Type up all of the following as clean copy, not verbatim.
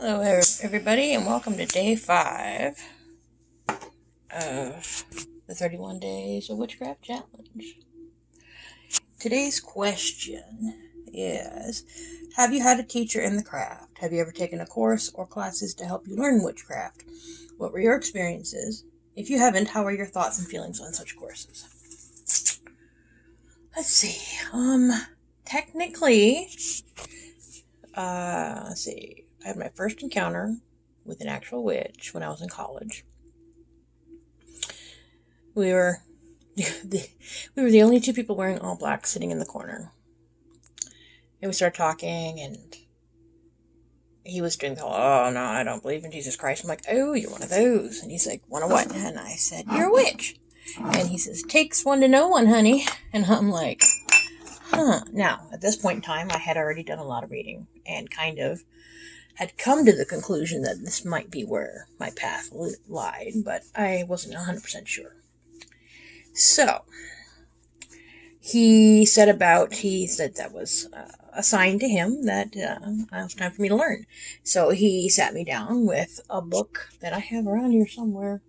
Hello, everybody, and welcome to day 5 of the 31 Days of Witchcraft Challenge. Today's question is, have you had a teacher in the craft? Have you ever taken a course or classes to help you learn witchcraft? What were your experiences? If you haven't, how are your thoughts and feelings on such courses? Let's see. Technically, let's see. I had my first encounter with an actual witch when I was in college. We were the only two people wearing all black sitting in the corner. And we started talking, and he was doing the whole, oh, no, I don't believe in Jesus Christ. I'm like, oh, you're one of those. And he's like, one of what? And I said, you're a witch. And he says, takes one to know one, honey. And I'm like, huh. Now, at this point in time, I had already done a lot of reading and kind of had come to the conclusion that this might be where my path lied, but I wasn't 100% sure. So, he said that was a sign to him that it was time for me to learn. So he sat me down with a book that I have around here somewhere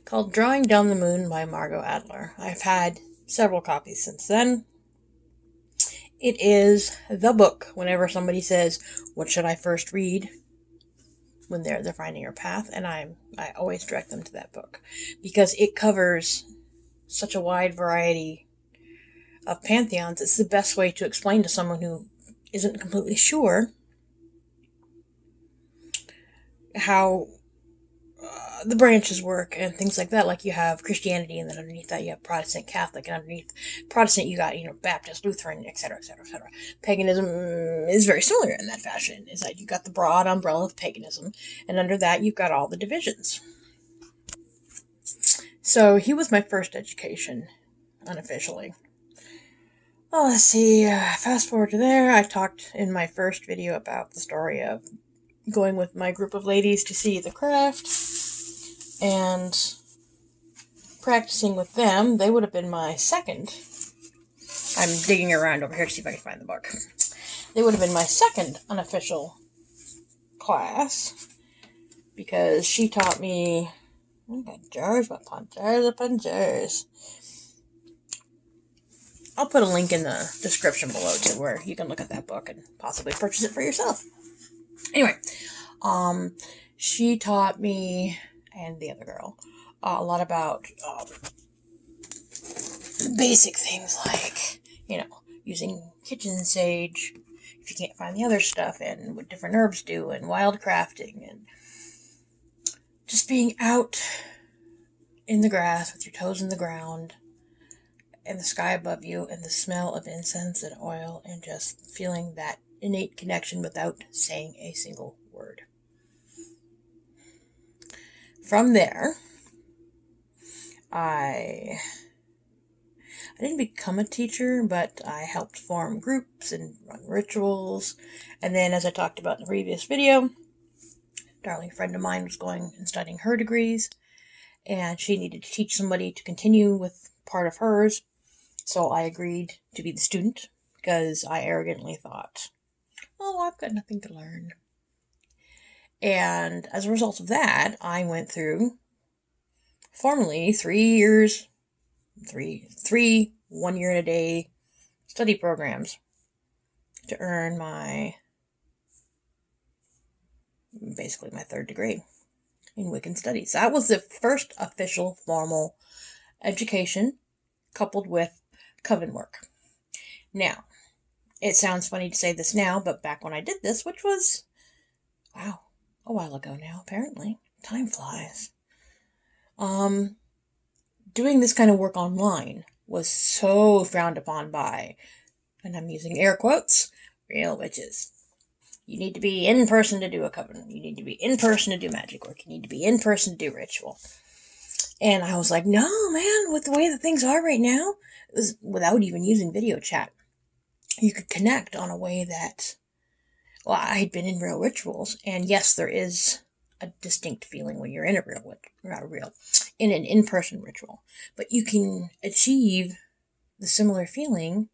called Drawing Down the Moon by Margot Adler. I've had several copies since then. It is the book whenever somebody says, what should I first read? When they're finding your path, and I always direct them to that book because it covers such a wide variety of pantheons. It's the best way to explain to someone who isn't completely sure how the branches work and things like that. Like you have Christianity, and then underneath that you have Protestant, Catholic, and underneath Protestant you got Baptist, Lutheran, etc., etc., etc. Paganism is very similar in that fashion. Is that you got the broad umbrella of paganism, and under that you've got all the divisions. So he was my first education, unofficially. Well, let's see. Fast forward to there. I talked in my first video about the story of going with my group of ladies to see the craft and practicing with them. They would have been my second. I'm digging around over here to see if I can find the book. They would have been my second unofficial class because she taught me. I got jars upon jars upon jars. I'll put a link in the description below to where you can look at that book and possibly purchase it for yourself. Anyway, she taught me and the other girl a lot about basic things like, using kitchen sage if you can't find the other stuff, and what different herbs do, and wild crafting, and just being out in the grass with your toes in the ground and the sky above you and the smell of incense and oil and just feeling that innate connection without saying a single word. From there, I didn't become a teacher, but I helped form groups and run rituals. And then, as I talked about in the previous video, a darling friend of mine was going and studying her degrees, and she needed to teach somebody to continue with part of hers. So I agreed to be the student because I arrogantly thought, oh, I've got nothing to learn. And as a result of that, I went through formally 3 years, three 1 year and a day study programs to earn basically my third degree in Wiccan studies. That was the first official formal education coupled with coven work. Now, it sounds funny to say this now, but back when I did this, which was, wow, a while ago now, apparently. Time flies. Doing this kind of work online was so frowned upon by, and I'm using air quotes, real witches. You need to be in person to do a coven. You need to be in person to do magic work. You need to be in person to do ritual. And I was like, no, man, with the way that things are right now, it was without even using video chat. You could connect on a way that, well, I had been in real rituals, and yes, there is a distinct feeling when you're in in an in-person ritual, but you can achieve the similar feeling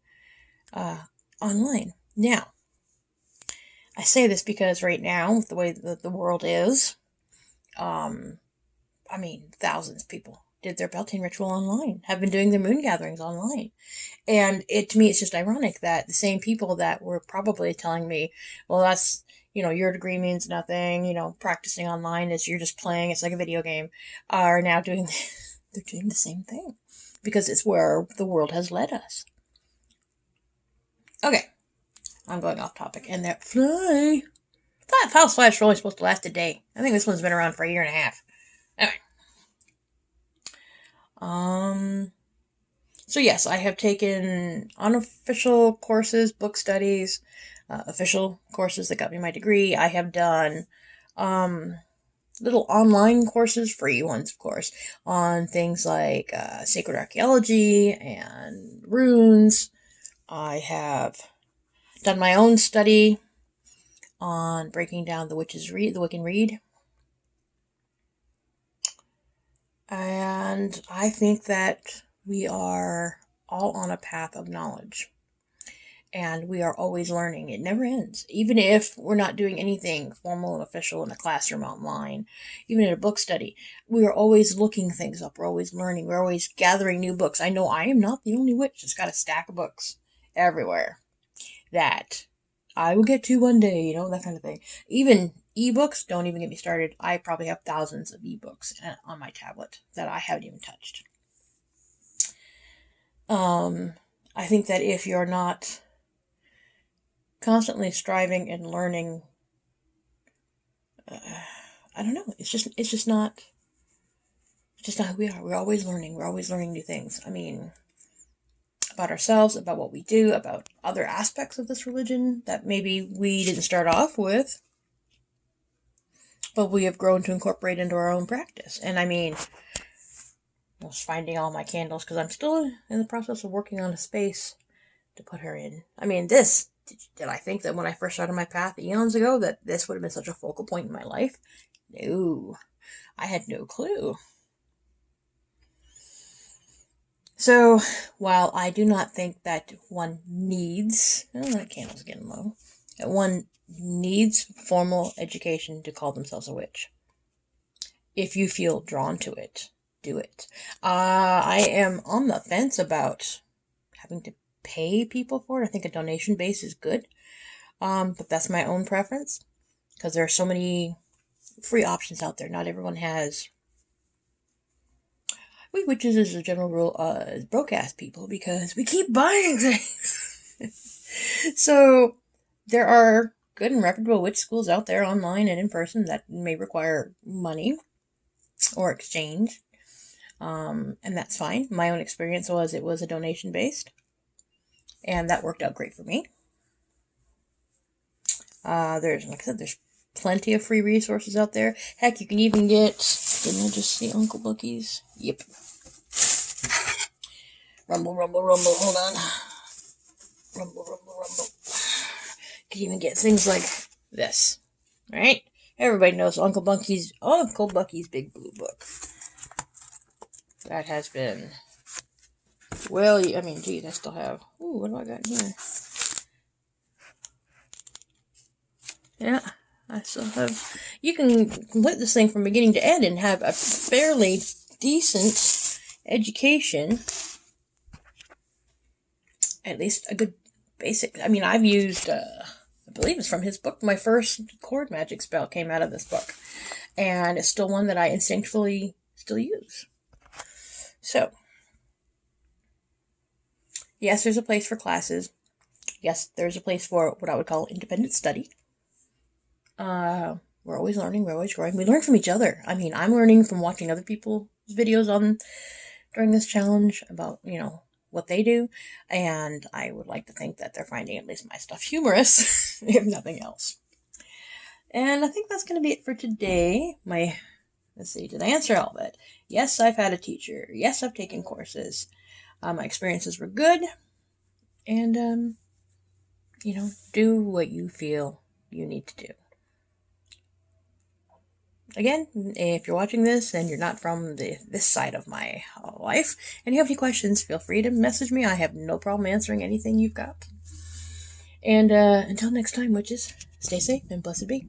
online. Now, I say this because right now, with the way that the world is, thousands of people did their Beltane ritual online, have been doing their moon gatherings online. And to me, it's just ironic that the same people that were probably telling me, well, that's, your degree means nothing, practicing online is you're just playing, it's like a video game, are now doing, they're doing the same thing. Because it's where the world has led us. Okay. I'm going off topic. And that fly. I thought House 5 is only supposed to last a day. I think this one's been around for a year and a half. Anyway. So yes, I have taken unofficial courses, book studies, official courses that got me my degree. I have done little online courses, free ones, of course, on things like sacred archaeology and runes. I have done my own study on breaking down the Wiccan Rede. And I think that we are all on a path of knowledge. And we are always learning. It never ends. Even if we're not doing anything formal and official in a classroom online, even in a book study, we are always looking things up. We're always learning. We're always gathering new books. I know I am not the only witch that's got a stack of books everywhere that I will get to one day, that kind of thing. Even ebooks, don't even get me started. I probably have thousands of ebooks on my tablet that I haven't even touched. I think that if you're not constantly striving and learning, I don't know, it's just not who we are. We're always learning. We're always learning new things. About ourselves, about what we do, about other aspects of this religion that maybe we didn't start off with, but we have grown to incorporate into our own practice. And I was finding all my candles because I'm still in the process of working on a space to put her in. Did I think that when I first started my path eons ago that this would have been such a focal point in my life? No, I had no clue. So, while I do not think that one needs, that candle's getting low, that one needs formal education to call themselves a witch. If you feel drawn to it, do it. I am on the fence about having to pay people for it. I think a donation base is good. But that's my own preference. Because there are so many free options out there. Not everyone has. We witches, as a general rule, as broke-ass people because we keep buying things. So, there are good and reputable witch schools out there online and in person that may require money or exchange. And that's fine. My own experience was it was a donation-based. And that worked out great for me. There's plenty of free resources out there. Heck, you can even get, didn't I just see Uncle Bucky's? Yep. Rumble, rumble, rumble, hold on. Rumble, rumble, rumble. You can even get things like this, right? Everybody knows Uncle Bucky's Big Blue Book. That has been, I still have, what do I got in here? Yeah, I still have, you can complete this thing from beginning to end and have a fairly decent education. At least a good basic, I've used, I believe it's from his book, my first cord magic spell came out of this book. And it's still one that I instinctually still use. So, yes, there's a place for classes. Yes, there's a place for what I would call independent study. We're always learning, we're always growing. We learn from each other. I'm learning from watching other people's videos during this challenge about, what they do. And I would like to think that they're finding at least my stuff humorous, if nothing else. And I think that's going to be it for today. Let's see, did I answer all of it? Yes, I've had a teacher. Yes, I've taken courses. My experiences were good. And, do what you feel you need to do. Again, if you're watching this and you're not from this side of my life, and you have any questions, feel free to message me. I have no problem answering anything you've got. And until next time, witches, stay safe and blessed be.